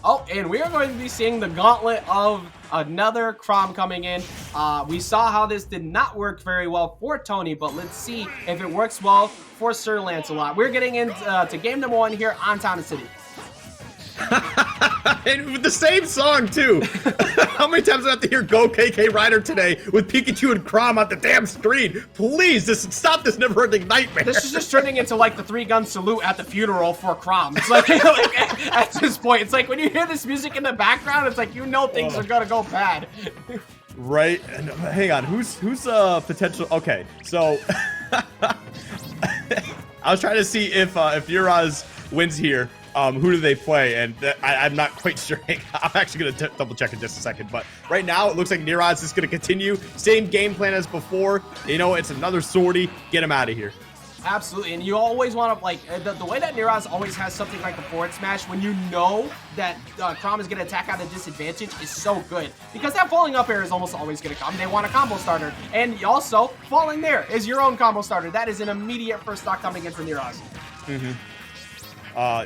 Oh, and we are going to be seeing the gauntlet of another Chrom coming in. We saw how this did not work very well for Tony, but let's see if it works well for Sir Lancelot. We're getting into to game number 1 here on Town and City. And with the same song, too. How many times do I have to hear Go KK Rider today with Pikachu and Chrom on the damn screen? Please, stop this never-ending nightmare. This is just turning into like the 3-gun salute at the funeral for Chrom. It's like, at this point, it's like when you hear this music in the background, it's like you know things are gonna go bad. Right? And, hang on, who's potential? Okay, so I was trying to see if Neeroz wins here. Who do they play? And I'm not quite sure. I'm actually going to double check in just a second. But right now, it looks like Neeroz is going to continue. Same game plan as before. You know, it's another sortie. Get him out of here. Absolutely. And you always want to, like, the way that Neeroz always has something like a forward smash when you know that Chrom is going to attack at a disadvantage is so good. Because that falling up air is almost always going to come. They want a combo starter. And also, falling there is your own combo starter. That is an immediate first stock coming in for Neeroz. Mm-hmm.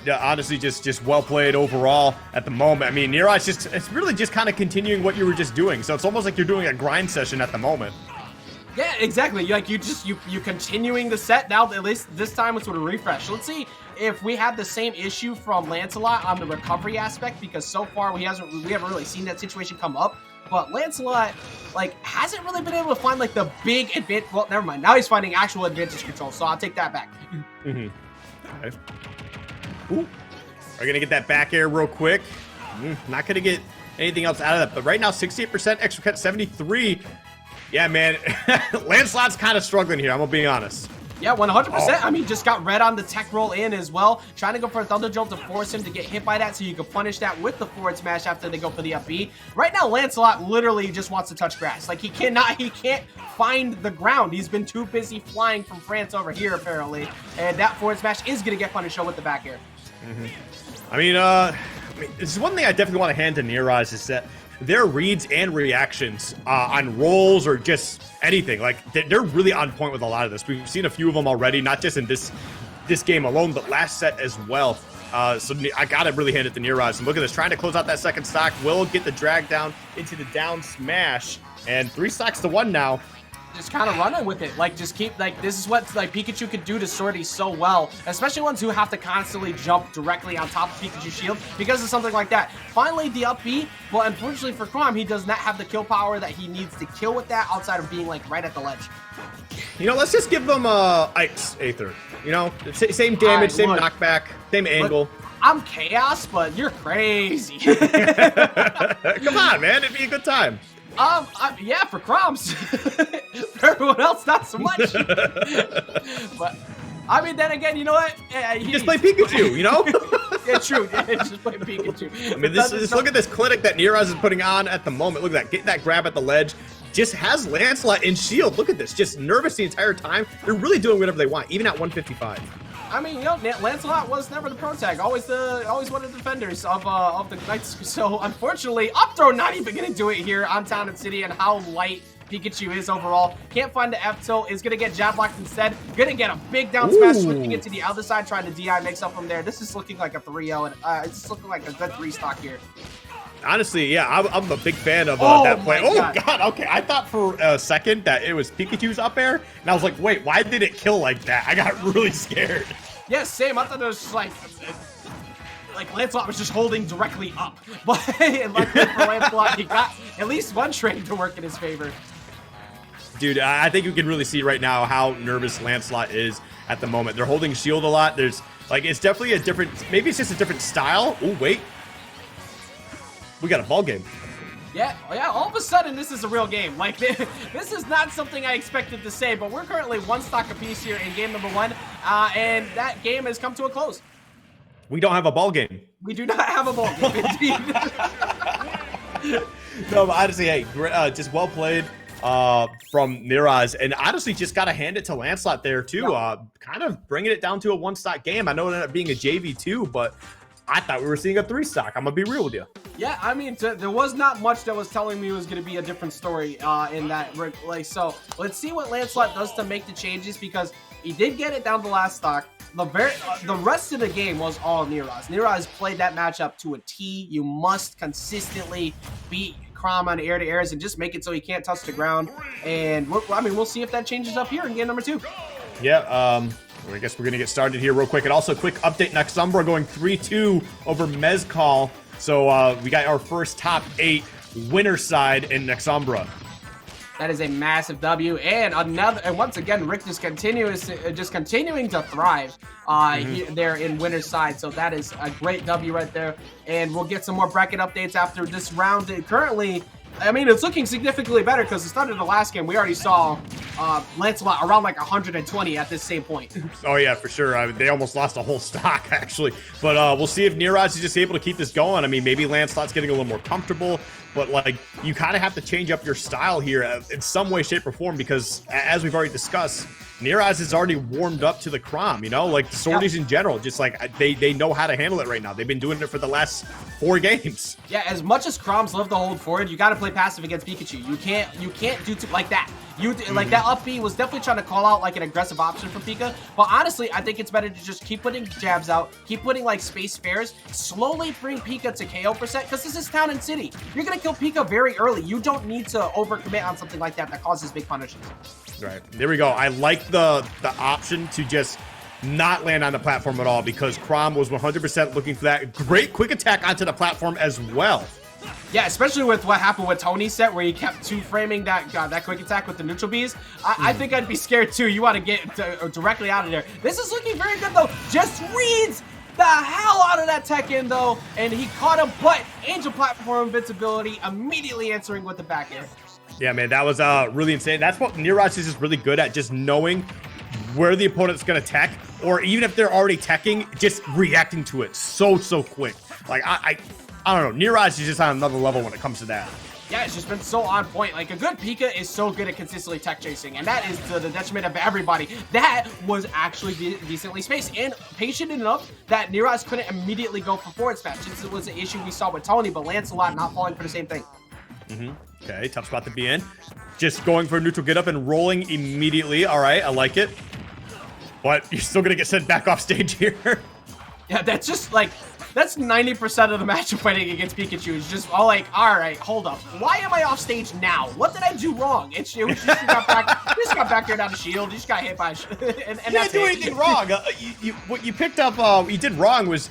Yeah, honestly, just well played overall at the moment. I mean, Neeroz it's really just kind of continuing what you were just doing. So it's almost like you're doing a grind session at the moment. Yeah, exactly. You continuing the set now. At least this time it's with a refresh. Let's see if we have the same issue from Lancelot on the recovery aspect, because so far we haven't really seen that situation come up. But Lancelot, like, hasn't really been able to find like the big advantage. Well, never mind. Now he's finding actual advantage control. So I'll take that back. Mm-hmm. Okay. Ooh. We're going to get that back air real quick. Not going to get anything else out of that. But right now, 68% extra cut, 73. Yeah, man. Lancelot's kind of struggling here, I'm going to be honest. Yeah, 100%. Oh. I mean, just got red on the tech roll in as well. Trying to go for a Thunder Jolt to force him to get hit by that so you can punish that with the forward smash after they go for the up B. Right now, Lancelot literally just wants to touch grass. Like, he can't find the ground. He's been too busy flying from France over here, apparently. And that forward smash is going to get punished with the back air. Mm-hmm. I mean, this is one thing I definitely want to hand to Neeroz is that their reads and reactions on rolls or just anything, like they're really on point with a lot of this. We've seen a few of them already, not just in this game alone, but last set as well. So I gotta really hand it to Neeroz. And look at this, trying to close out that second stock. Will get the drag down into the down smash, and 3 stocks to 1 now. Just kind of running with it. Like, just keep, like, this is what, like, Pikachu could do to sorties so well, especially ones who have to constantly jump directly on top of Pikachu's shield because of something like that. Finally, the up B, but unfortunately for Chrom, he does not have the kill power that he needs to kill with that outside of being, like, right at the ledge. You know, let's just give them Ice Aether. You know, same damage, same knockback, same angle. I'm Chaos, but you're crazy. Come on, man. It'd be a good time. Yeah, for Chroms. For everyone else, not so much. But, I mean, then again, you know what? Just play Pikachu, you know? Yeah, true. Yeah, just play Pikachu. I mean, look at this clinic that Neeroz is putting on at the moment. Look at that. Get that grab at the ledge. Just has Lancelot in shield. Look at this. Just nervous the entire time. They're really doing whatever they want, even at 155. I mean, you know, Lancelot was never the pro tag. Always one of the defenders of the Knights. So, unfortunately, up throw not even going to do it here on Town and City, and how light Pikachu is overall. Can't find the F tilt. Is going to get jab blocked instead. Going to get a big down smash, switching it to the other side, trying to DI mix up from there. This is looking like a 3-0, and it's looking like a good 3-stock here. Honestly, yeah, I'm a big fan of that play. Oh, God, okay. I thought for a second that it was Pikachu's up air, and I was like, wait, why did it kill like that? I got really scared. Yeah, same. I thought it was just like Lancelot was just holding directly up. But luckily for Lancelot, he got at least one trade to work in his favor. Dude, I think you can really see right now how nervous Lancelot is at the moment. They're holding shield a lot. There's, like, it's definitely a different, maybe it's just a different style. Oh, wait. We got a ball game. Yeah, all of a sudden, this is a real game. Like, this is not something I expected to say, but we're currently 1 stock apiece here in game number 1, and that game has come to a close. We don't have a ball game. We do not have a ball game, indeed. No, but honestly, hey, just well played from Neeroz, and honestly, just got to hand it to Lancelot there, too. Yeah. Kind of bringing it down to a 1-stock game. I know it ended up being a JV2, but I thought we were seeing a 3-stock. I'm going to be real with you. Yeah, I mean, there was not much that was telling me it was going to be a different story in that. Like, so let's see what Lancelot does to make the changes, because he did get it down the last stock. the rest of the game was all Neeroz. Neeroz played that matchup to a T. You must consistently beat Chrom on air-to-airs and just make it so he can't touch the ground. And we'll see if that changes up here in game number 2. Yeah, I guess we're going to get started here real quick. And also, quick update, Nexumbra going 3-2 over Mezcal. So we got our first top 8 winner side in Nexumbra. That is a massive W, and once again, Rick just continuing to thrive there in winner's side. So that is a great W right there, and we'll get some more bracket updates after this round. Currently, I mean, it's looking significantly better because the start of the last game, we already saw Lancelot around like 120 at this same point. Oh, yeah, for sure. They almost lost a whole stock, actually. But we'll see if Neeroz is just able to keep this going. I mean, maybe Lancelot's getting a little more comfortable. But, like, you kind of have to change up your style here in some way, shape, or form because, as we've already discussed, Neeroz has already warmed up to the Chrom, you know? Like, the Swordies in general, just like, they know how to handle it right now. They've been doing it for the last 4 games. Yeah, as much as Chroms love to hold forward, you got to play passive against Pikachu. You can't do like that. Like that up B was definitely trying to call out like an aggressive option for Pika, but honestly, I think it's better to just keep putting jabs out, keep putting like space spares, slowly bring Pika to KO percent, because this is Town and City. You're gonna kill Pika very early. You don't need to overcommit on something like that causes big punishes. Right, there we go. I like the option to just not land on the platform at all because Chrom was 100% looking for that great quick attack onto the platform as well. Yeah, especially with what happened with Tony's set where he kept 2-framing that quick attack with the neutral Bs. I think I'd be scared too. You want to get directly out of there. This is looking very good though. Just reads the hell out of that tech in though, and he caught him, but Angel Platform Invincibility immediately answering with the back air. Yeah, man, that was really insane. That's what Neeroz is just really good at, just knowing where the opponent's going to tech, or even if they're already teching, just reacting to it so quick. Like, I don't know. Neeroz is just on another level when it comes to that. Yeah, it's just been so on point. Like, a good Pika is so good at consistently tech chasing, and that is to the detriment of everybody. That was actually decently spaced and patient enough that Neeroz couldn't immediately go for forward smash. This was an issue we saw with Tony, but Lancelot not falling for the same thing. Okay, tough spot to be in. Just going for a neutral get up and rolling immediately. All right, I like it. But you're still going to get sent back off stage here. Yeah, that's just like... That's 90% of the matchup fighting against Pikachu. It's just all like, all right, hold up. Why am I off stage now? What did I do wrong? It just got back here down the shield. You just got hit by and you didn't do anything wrong. What you picked up, you did wrong was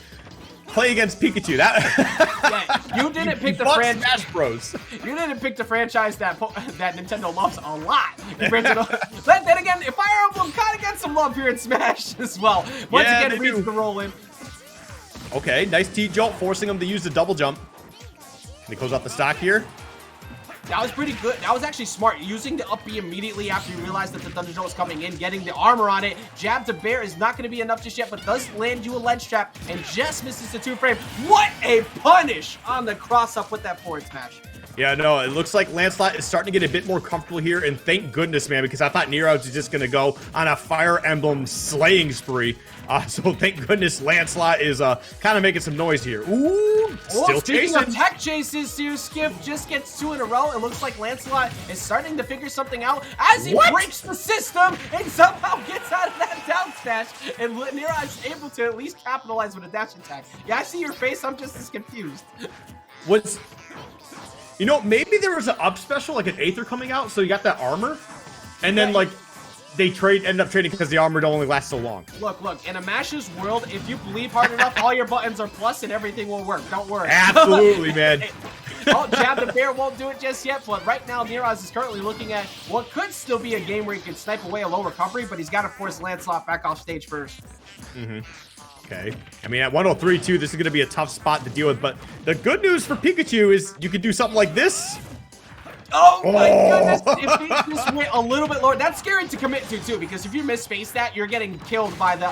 play against Pikachu. Yeah, you didn't pick the franchise. Smash Bros. You didn't pick the franchise that Nintendo loves a lot. But then again, Fire Emblem kind of gets some love here in Smash as well. Once again, reads the roll in. Okay, nice T-jolt, forcing him to use the double jump. Can he close out the stock here? That was pretty good. That was actually smart. Using the up B immediately after you realized that the Thunder Jolt was coming in, getting the armor on it. Jab to bear is not going to be enough just yet, but does land you a ledge trap and just misses the 2-frame. What a punish on the cross-up with that forward smash. Yeah, no, it looks like Lancelot is starting to get a bit more comfortable here, and thank goodness, man, because I thought Neeroz was just going to go on a Fire Emblem slaying spree. So thank goodness Lancelot is kind of making some noise here. Ooh, still speaking chasing. of tech chases, Skiff just gets 2 in a row. It looks like Lancelot is starting to figure something out as he breaks the system and somehow gets out of that down smash. And Neeroz is able to at least capitalize with a dash attack. Yeah, I see your face. I'm just as confused. You know, maybe there was an up special, like an Aether coming out, so you got that armor, and then, like, they end up trading because the armor don't only last so long. Look, in a Mash's world, if you believe hard enough, all your buttons are plus and everything will work. Don't worry. Absolutely, man. Jab the bear won't do it just yet, but right now, Neeroz is currently looking at what could still be a game where he can snipe away a low recovery, but he's got to force Lancelot back off stage first. Okay. I mean, at 103-2, this is going to be a tough spot to deal with, but the good news for Pikachu is you could do something like this. Oh my goodness, if he just went a little bit lower, that's scary to commit to too, because if you miss-space that, you're getting killed by the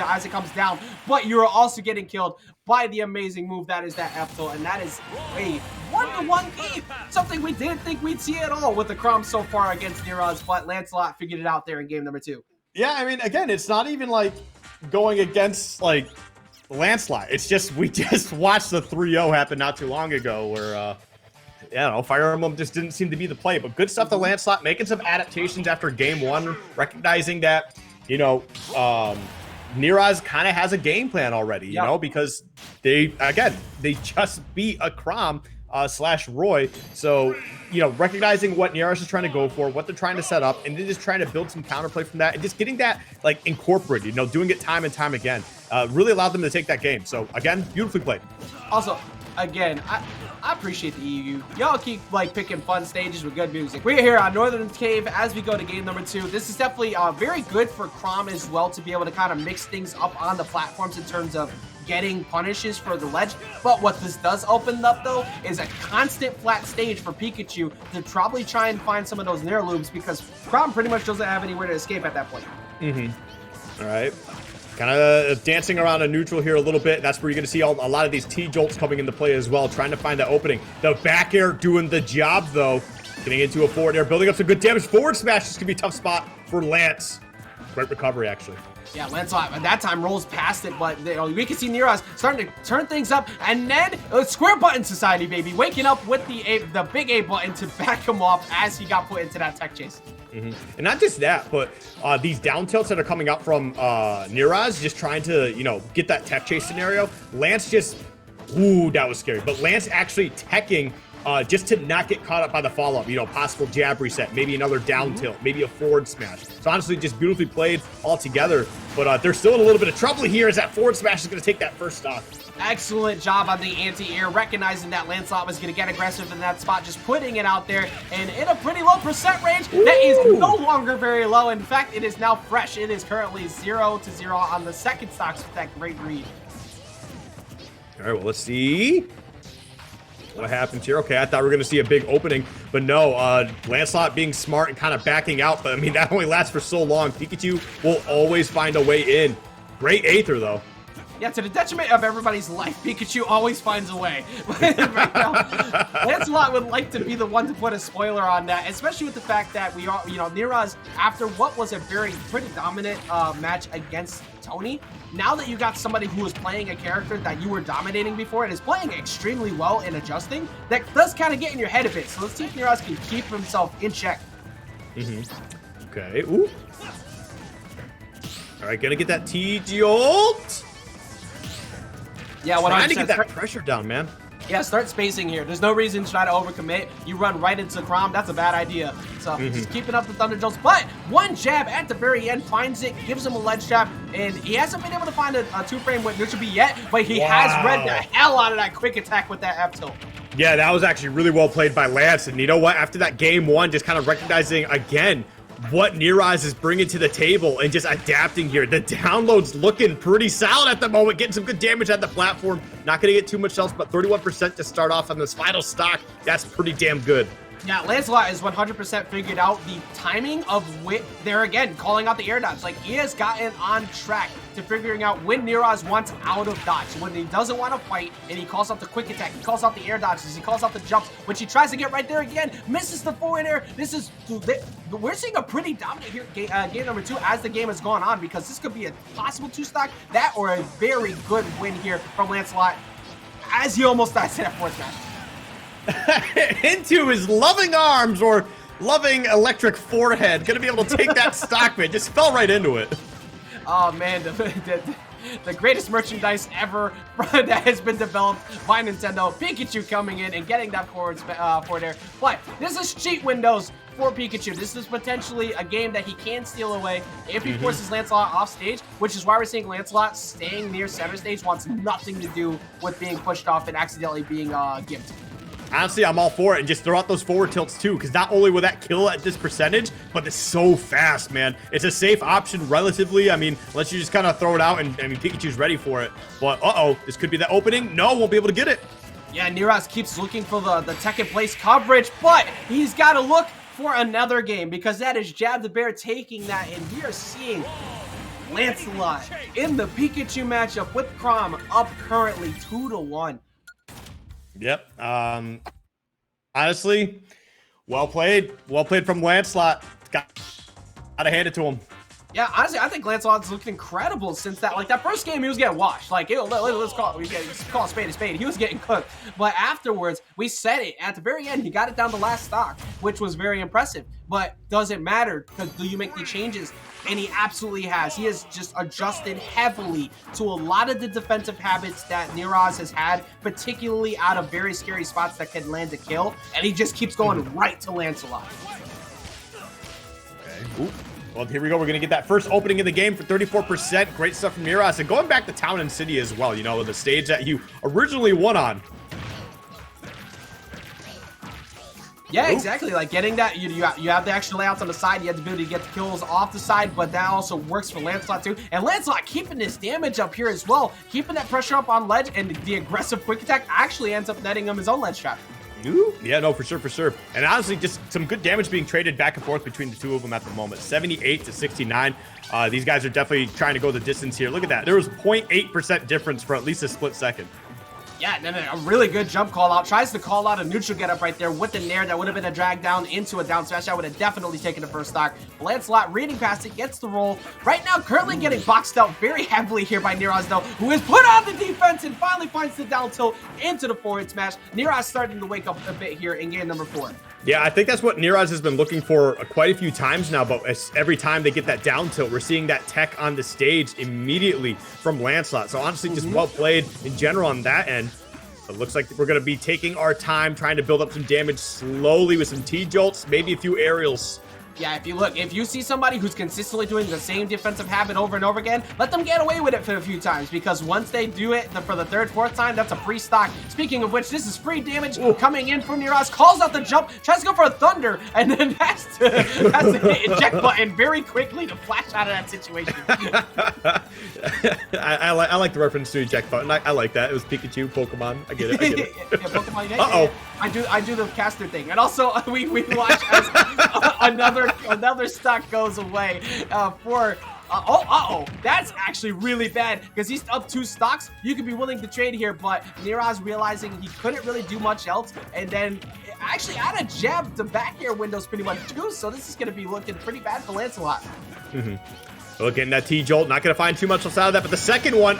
as it comes down, but you're also getting killed by the amazing move that is that F tilt, and that is a 1-to-1 game, something we didn't think we'd see at all with the Chrom so far against Neeroz, but Lancelot figured it out there in game number 2. Yeah, I mean, again, it's not even like going against like Lancelot. It's just we just watched the 3-0 happen not too long ago where I don't know, Fire Emblem just didn't seem to be the play, but good stuff to Lancelot, making some adaptations after game 1, recognizing that, you know, Neeroz kind of has a game plan already, you know, because they just beat a Chrom slash Roy. So, you know, recognizing what Neeroz is trying to go for, what they're trying to set up, and then just trying to build some counterplay from that and just getting that like incorporated, you know, doing it time and time again, really allowed them to take that game. So again, beautifully played. Also, again, I appreciate the EU. Y'all keep like picking fun stages with good music. We're here on Northern Cave as we go to game number 2. This is definitely very good for Chrom as well to be able to kind of mix things up on the platforms in terms of getting punishes for the ledge. But what this does open up though is a constant flat stage for Pikachu to probably try and find some of those Nair loops, because Chrom pretty much doesn't have anywhere to escape at that point. All right. Kind of dancing around a neutral here a little bit. That's where you're going to see a lot of these T-jolts coming into play as well, trying to find that opening. The back air doing the job, though. Getting into a forward air, building up some good damage. Forward smash. This could be a tough spot for Lance. Great recovery, actually. Yeah, Lancelot at that time rolls past it, but we can see Neeroz starting to turn things up, and then square button society, baby, waking up with the big A button to back him off as he got put into that tech chase. And not just that, but these down tilts that are coming up from Neeroz, just trying to, you know, get that tech chase scenario. Lance just, ooh, that was scary. But Lance actually teching just to not get caught up by the follow-up, you know, possible jab reset, maybe another down tilt, maybe a forward smash. So honestly, just beautifully played all together. But they're still in a little bit of trouble here as that forward smash is going to take that first stock. Excellent job on the anti-air, recognizing that Lancelot was going to get aggressive in that spot, just putting it out there, and in a pretty low percent range. Ooh. That is no longer very low. In fact, it is now fresh. It is currently 0-0 on the second stocks with that great read. All right, well, let's see what happens here. Okay, I thought we were going to see a big opening, but no, Lancelot being smart and kind of backing out, but I mean, that only lasts for so long. Pikachu will always find a way in. Great Aether, though. Yeah, to the detriment of everybody's life, Pikachu always finds a way. Right now, Lancelot would like to be the one to put a spoiler on that, especially with the fact that we are, you know, Neeroz, after what was a pretty dominant match against Tony, now that you got somebody who is playing a character that you were dominating before and is playing extremely well and adjusting, that does kind of get in your head a bit. So let's see if Neeroz can keep himself in check. Okay, ooh. All right, gonna get that T-jolt. Yeah, trying to get that pressure down, man. Yeah, start spacing here. There's no reason to try to overcommit. You run right into Chrom. That's a bad idea. So just keeping up the Thunder Jolts. But one jab at the very end finds it, gives him a ledge trap, and he hasn't been able to find a two-frame with neutral B yet, but he has read the hell out of that quick attack with that F-tilt. Yeah, that was actually really well played by Lance. And you know what? After that game one, just kind of recognizing again what Neeroz is bringing to the table and just adapting here. The download's looking pretty solid at the moment, getting some good damage at the platform. Not going to get too much else, but 31% to start off on this final stock. That's pretty damn good. Yeah, Lancelot is 100% figured out the timing of when they're again calling out the air dodge. Like, he has gotten on track to figuring out when Neeroz wants out of dodge. When he doesn't want to fight and he calls out the quick attack, he calls out the air dodges, he calls out the jumps. When she tries to get right there again, misses the forward air. This is, we're seeing a pretty dominant here, game number 2 as the game has gone on, because this could be a possible 2-stock, that or a very good win here from Lancelot as he almost dies to that fourth match. Into his loving arms or loving electric forehead. Gonna be able to take that stock, man. Just fell right into it. Oh man, the greatest merchandise ever that has been developed by Nintendo. Pikachu coming in and getting that forward air. But this is cheat windows for Pikachu. This is potentially a game that he can steal away if he forces Lancelot off stage, which is why we're seeing Lancelot staying near center stage, wants nothing to do with being pushed off and accidentally being gimped. Honestly, I'm all for it, and just throw out those forward tilts too, because not only will that kill at this percentage, but it's so fast, man. It's a safe option relatively. I mean, unless you just kind of throw it out and I mean, Pikachu's ready for it. But this could be the opening. No, won't be able to get it. Yeah, Neeroz keeps looking for the tech in place coverage, but he's got to look for another game, because that is Jab the Bear taking that, and we are seeing Lancelot in the Pikachu matchup with Chrom up currently 2-1. Yep. Honestly, well played from Lancelot. Gotta hand it to him. Yeah, honestly, I think Lancelot's looked incredible since that. Like, that first game, he was getting washed. Like, let's call a spade a spade. He was getting cooked. But afterwards, we said it. At the very end, he got it down to last stock, which was very impressive. But doesn't matter, because do you make the changes? And he absolutely has. He has just adjusted heavily to a lot of the defensive habits that Neeroz has had, particularly out of very scary spots that can land a kill. And he just keeps going right to Lancelot. Okay. Ooh. Well, here we go. We're going to get that first opening of the game for 34%. Great stuff from Neeroz. And going back to Town and City as well, you know, the stage that you originally won on. Yeah, exactly. Like getting that, you have the extra layouts on the side. You have the ability to get the kills off the side, but that also works for Lancelot too. And Lancelot keeping his damage up here as well, keeping that pressure up on ledge, and the aggressive quick attack actually ends up netting him his own ledge trap. Yeah, no, for sure, for sure. And honestly, just some good damage being traded back and forth between the two of them at the moment. 78 to 69. These guys are definitely trying to go the distance here. Look at that. There was 0.8% difference for at least a split second. Yeah, no, a really good jump call out. Tries to call out a neutral get up right there with the nair. That would have been a drag down into a down smash. I would have definitely taken the first stock. Lancelot reading past it, gets the roll. Right now, currently getting boxed out very heavily here by Neeroz, though, who has put on the defense and finally finds the down tilt into the forward smash. Neeroz starting to wake up a bit here in game number 4. Yeah, I think that's what Neeroz has been looking for quite a few times now, but every time they get that down tilt, we're seeing that tech on the stage immediately from Lancelot. So honestly, just well played in general on that end. It looks like we're going to be taking our time, trying to build up some damage slowly with some T-jolts, maybe a few aerials. Yeah, if you see somebody who's consistently doing the same defensive habit over and over again, let them get away with it for a few times, because once they do it for the third, fourth time, that's a free stock. Speaking of which, this is free damage coming in from Neeroz, calls out the jump, tries to go for a thunder, and then has to hit eject button very quickly to flash out of that situation. I like the reference to eject button. I like that. It was Pikachu, Pokemon. I get it. Yeah, Pokemon. Uh-oh. I do the caster thing, and also we watch as another stock goes away that's actually really bad, because he's up 2 stocks. You could be willing to trade here, but Neeroz realizing he couldn't really do much else, and then actually add a jab to back air windows pretty much too, so this is going to be looking pretty bad for Lancelot. Look, getting that T-jolt, not going to find too much else out of that, but the second one,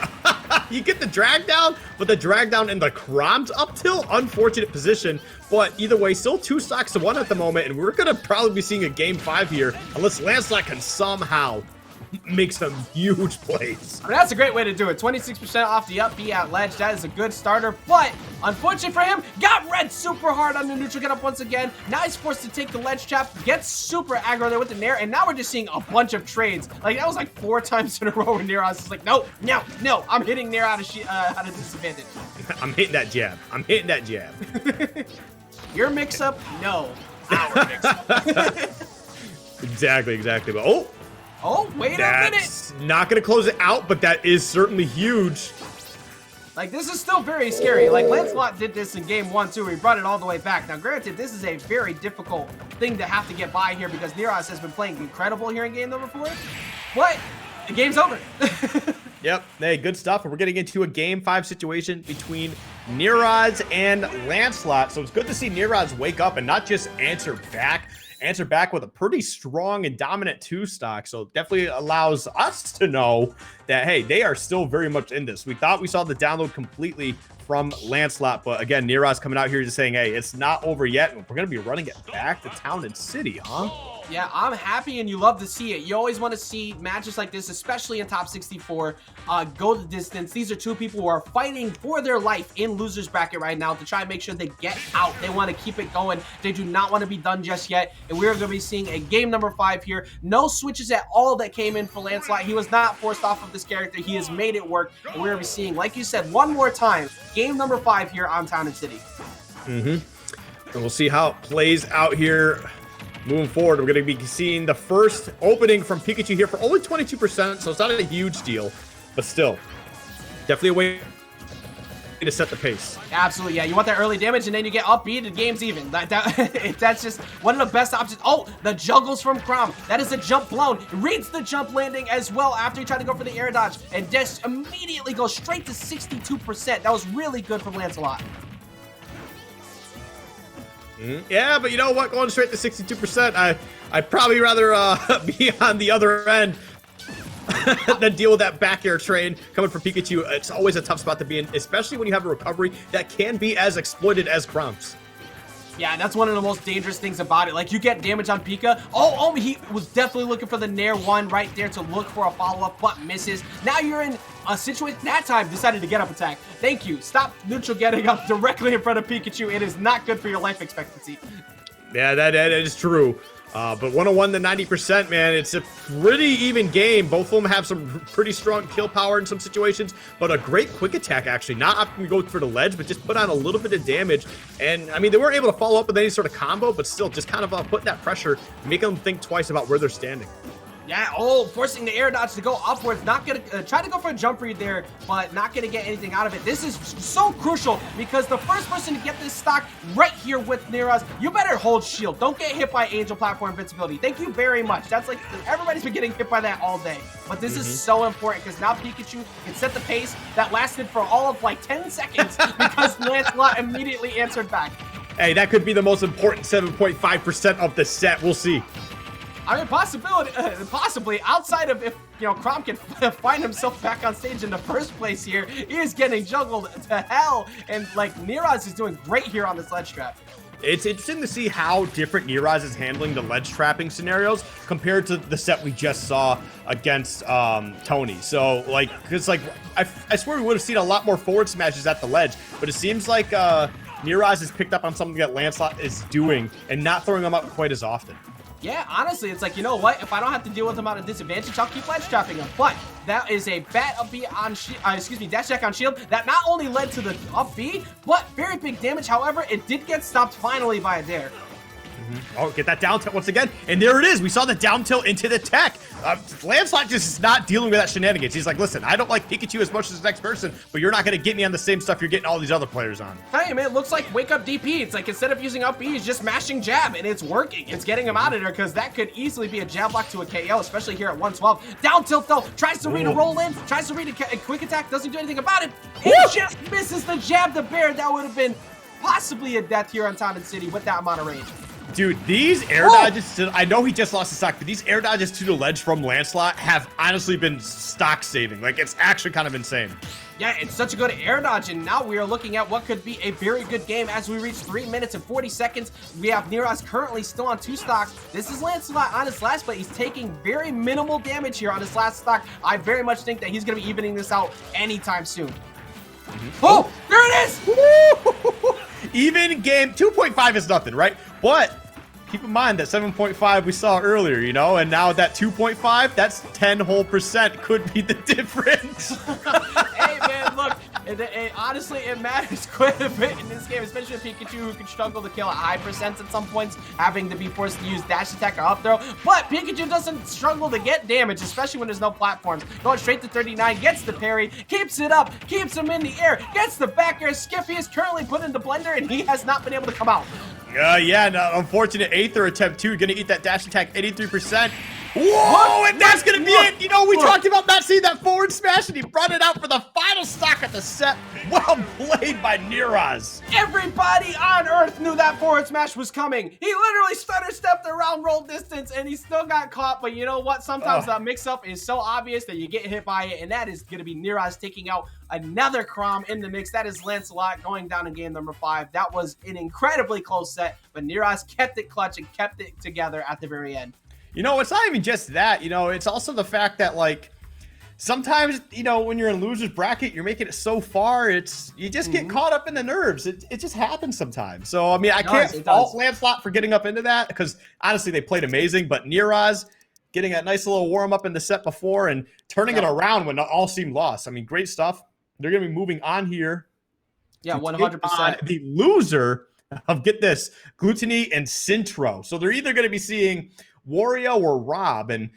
you get the drag down, but the drag down in the Chrom's up tilt, unfortunate position, but either way, still 2 stocks to 1 at the moment, and we're going to probably be seeing a game 5 here, unless Lancelot can somehow make some huge plays. I mean, that's a great way to do it. 26% off the up B at ledge. That is a good starter, but unfortunately for him, got read super hard on the neutral get up once again. Now he's forced to take the ledge trap, gets super aggro there with the nair, and now we're just seeing a bunch of trades. Like, that was like 4 times in a row where Neeroz is like, no, I'm hitting nair out of disadvantage. I'm hitting that jab. I'm hitting that jab. Your mix-up? No. Our mix-up. Exactly. But wait a minute. That's not going to close it out, but that is certainly huge. Like, this is still very scary. Like, Lancelot did this in game 1, too. He brought it all the way back. Now, granted, this is a very difficult thing to have to get by here, because Neeroz has been playing incredible here in game number 4. But the game's over. Yep. Hey, good stuff. And we're getting into a game 5 situation between Neeroz and Lancelot. So it's good to see Neeroz wake up and not just answer back with a pretty strong and dominant 2 stock. So it definitely allows us to know that, hey, they are still very much in this. We thought we saw the download completely from Lancelot, but again, Neeroz coming out here just saying, hey, it's not over yet. We're going to be running it back to Town and City, huh? Yeah, I'm happy, and you love to see it. You always want to see matches like this, especially in top 64, go the distance. These are 2 people who are fighting for their life in loser's bracket right now to try and make sure they get out. They want to keep it going. They do not want to be done just yet, and we're going to be seeing a game number 5 here. No switches at all that came in for Lancelot. He was not forced off of this character. He has made it work, and we're going to be seeing, like you said, one more time, game number 5 here on Town and City. And we'll see how it plays out here. Moving forward, we're going to be seeing the first opening from Pikachu here for only 22%, so it's not a huge deal, but still, definitely a way to set the pace. Absolutely, yeah. You want that early damage, and then you get upbeat, and game's even. That's just one of the best options. Oh, the juggles from Chrom. That is a jump blown. Reads the jump landing as well after he tried to go for the air dodge, and just immediately goes straight to 62%. That was really good from Lancelot. Yeah, but you know what? Going straight to 62%, I'd probably rather be on the other end then deal with that back air train coming from Pikachu. It's always a tough spot to be in, especially when you have a recovery that can be as exploited as Chrom's. Yeah, that's one of the most dangerous things about it. Like, you get damage on Pika. Oh, he was definitely looking for the Nair 1 right there to look for a follow-up, but misses. Now you're in a situation, that time decided to get up attack. Thank you. Stop neutral getting up directly in front of Pikachu. It is not good for your life expectancy. Yeah, that is true. But 101 to 90%, man, it's a pretty even game. Both of them have some pretty strong kill power in some situations, but a great quick attack, actually. Not opting to go for the ledge, but just put on a little bit of damage. And, I mean, they weren't able to follow up with any sort of combo, but still just kind of putting that pressure, making them think twice about where they're standing. Yeah, forcing the air dodge to go upwards. Not going to try to go for a jump read there, but not going to get anything out of it. This is so crucial because the first person to get this stock right here with Neeroz, you better hold shield. Don't get hit by Angel Platform Invincibility. Thank you very much. That's like, everybody's been getting hit by that all day. But this is so important because now Pikachu can set the pace that lasted for all of like 10 seconds because Lancelot immediately answered back. Hey, that could be the most important 7.5% of the set. We'll see. I mean, possibly outside of if, you know, Chrom can find himself back on stage in the first place here, he is getting juggled to hell. And, like, Neeroz is doing great here on this ledge trap. It's interesting to see how different Neeroz is handling the ledge trapping scenarios compared to the set we just saw against Tony. So, like, because, like, I swear we would have seen a lot more forward smashes at the ledge, but it seems like Neeroz has picked up on something that Lancelot is doing and not throwing them up quite as often. Yeah, honestly, it's like, you know what? If I don't have to deal with him at a disadvantage, I'll keep ledge trapping him. But that is a bad up B on dash attack on shield that not only led to the up B, but very big damage. However, it did get stopped finally by a dare. Oh, get that down tilt once again. And there it is. We saw the down tilt into the tech. Lancelot just is not dealing with that shenanigans. He's like, listen, I don't like Pikachu as much as the next person, but you're not going to get me on the same stuff you're getting all these other players on. Hey, man, it looks like wake up DP. It's like instead of using up B, he's just mashing jab, and it's working. It's getting him out of there because that could easily be a jab block to a KO, especially here at 112. Down tilt, though. Tries to read a roll in. Tries to read a quick attack. Doesn't do anything about it. He just misses the jab to bear. That would have been possibly a death here on Town and City with that amount of range. Dude, these air dodges, I know he just lost the stock, but these air dodges to the ledge from Lancelot have honestly been stock saving. Like, it's actually kind of insane. Yeah, it's such a good air dodge, and now we are looking at what could be a very good game as we reach 3 minutes and 40 seconds. We have Neeroz currently still on 2 stocks. This is Lancelot on his last, but he's taking very minimal damage here on his last stock. I very much think that he's going to be evening this out anytime soon. Oh, there it is! Even game, 2.5 is nothing, right? But keep in mind that 7.5 we saw earlier, you know, and now that 2.5, that's 10 whole percent could be the difference. Hey, man, look, honestly, it matters quite a bit in this game, especially with Pikachu, who can struggle to kill at high percents at some points, having to be forced to use dash attack or up throw. But Pikachu doesn't struggle to get damage, especially when there's no platforms. Going straight to 39, gets the parry, keeps it up, keeps him in the air, gets the back air skip. He is currently put in the blender, and he has not been able to come out. Yeah, no, unfortunate Aether attempt too. Gonna eat that dash attack 83%. Whoa, and that's gonna be it. You know, we talked about not seeing that forward smash, and he brought it out for the final stock of the set. Well played by Neeroz. Everybody on Earth knew that forward smash was coming. He literally stutter stepped around roll distance, and he still got caught. But you know what? Sometimes that mix-up is so obvious that you get hit by it, and that is gonna be Neeroz taking out another Chrom in the mix. That is Lancelot going down in game number 5. That was an incredibly close set, but Neeroz kept it clutch and kept it together at the very end. You know, it's not even just that, you know, it's also the fact that, like, sometimes, you know, when you're in loser's bracket, you're making it so far, you just get caught up in the nerves. It just happens sometimes. So, I mean, I can't fault Lancelot for getting up into that because, honestly, they played amazing, but Neeroz getting a nice little warm-up in the set before and turning it around when all seemed lost. I mean, great stuff. They're going to be moving on here. Yeah, 100%. The loser of, get this, Gluttony and Sintro. So they're either going to be seeing Wario or Rob. And